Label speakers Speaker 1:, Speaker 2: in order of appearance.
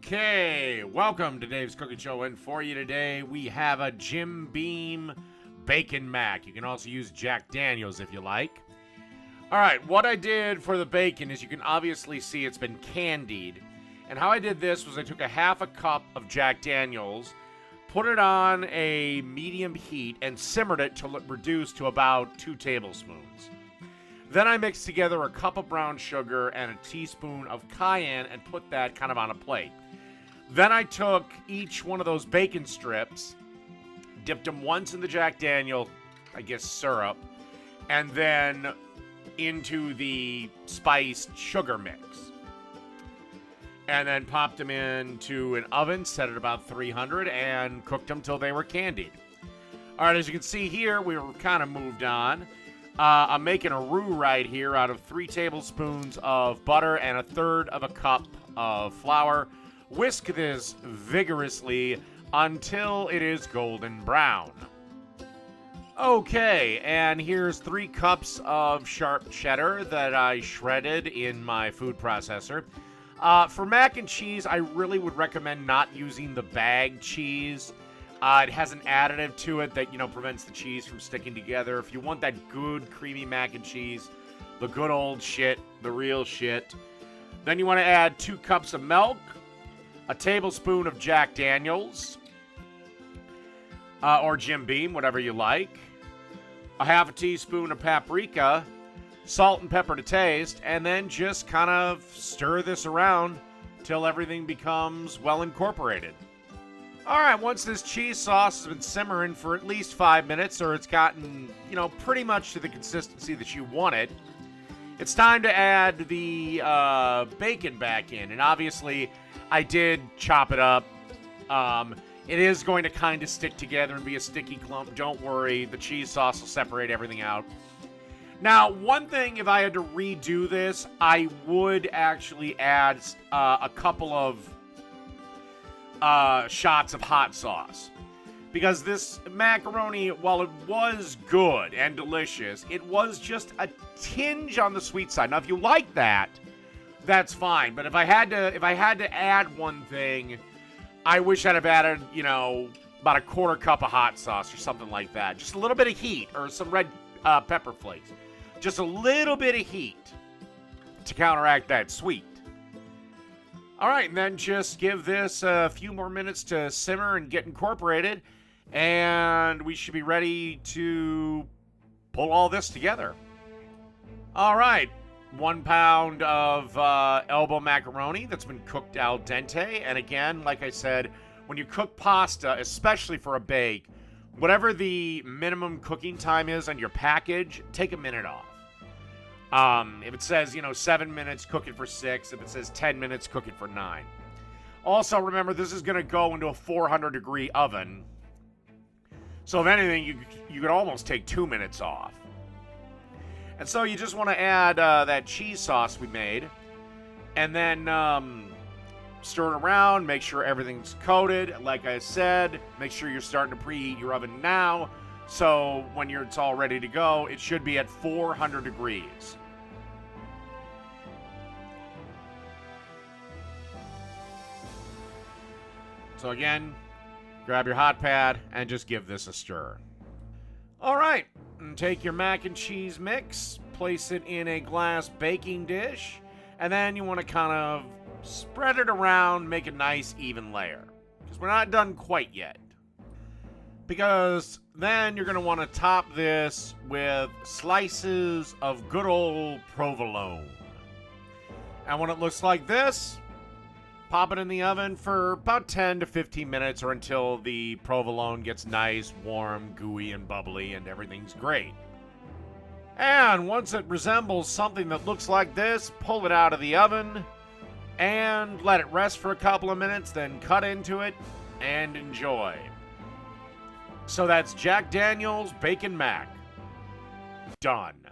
Speaker 1: Okay, welcome to Dave's Cooking Show, and for you today, we have a Jim Beam Bacon Mac. You can also use Jack Daniels if you like. All right, what I did for the bacon is you can obviously see it's been candied. And how I did this was I took a half a cup of Jack Daniels, put it on a medium heat, and simmered it till it reduced to about 2 tablespoons. Then I mixed together a cup of brown sugar and a teaspoon of cayenne and put that kind of on a plate. Then I took each one of those bacon strips, dipped them once in the Jack Daniel, syrup, and then into the spiced sugar mix. And then popped them into an oven, set at about 300, and cooked them till they were candied. All right, as you can see here, we were kind of moved on. I'm making a roux right here out of 3 tablespoons of butter and 1/3 of a cup of flour. Whisk this vigorously until it is golden brown. Okay, and here's 3 cups of sharp cheddar that I shredded in my food processor. For mac and cheese, I really would recommend not using the bag cheese. It has an additive to it that, prevents the cheese from sticking together. If you want that good, creamy mac and cheese, the good old shit, the real shit, then you want to add 2 cups of milk, a tablespoon of Jack Daniels, or Jim Beam, whatever you like, a half a teaspoon of paprika, salt and pepper to taste, and then just kind of stir this around till everything becomes well incorporated. All right, once this cheese sauce has been simmering for at least 5 minutes, or it's gotten, pretty much to the consistency that you want it, it's time to add the bacon back in. And obviously, I did chop it up. It is going to kind of stick together and be a sticky clump. Don't worry, the cheese sauce will separate everything out. Now, one thing, if I had to redo this, I would actually add a couple of shots of hot sauce, because this macaroni, while it was good and delicious, it was just a tinge on the sweet side. Now, if you like that, that's fine. But if I had to add one thing, I wish I'd have added, about a 1/4 cup of hot sauce or something like that. Just a little bit of heat, or some red pepper flakes. Just a little bit of heat to counteract that sweet. All right, and then just give this a few more minutes to simmer and get incorporated, and we should be ready to pull all this together. All right, 1 pound of elbow macaroni that's been cooked al dente, and again, like I said, when you cook pasta, especially for a bake, whatever the minimum cooking time is on your package, take a minute off. If it says, 7 minutes, cook it for 6. If it says 10 minutes, cook it for 9. Also, remember, this is going to go into a 400-degree oven. So, if anything, you could almost take 2 minutes off. And so, you just want to add that cheese sauce we made. And then stir it around. Make sure everything's coated. Like I said, make sure you're starting to preheat your oven now. So, when it's all ready to go, it should be at 400 degrees. So again, grab your hot pad and just give this a stir. All right, and take your mac and cheese mix, place it in a glass baking dish, and then you want to kind of spread it around, make a nice even layer, because we're not done quite yet. Because then you're going to want to top this with slices of good old provolone. And when it looks like this, pop it in the oven for about 10 to 15 minutes, or until the provolone gets nice, warm, gooey, and bubbly, and everything's great. And once it resembles something that looks like this, pull it out of the oven and let it rest for a couple of minutes, then cut into it and enjoy. So that's Jack Daniels Bacon Mac. Done.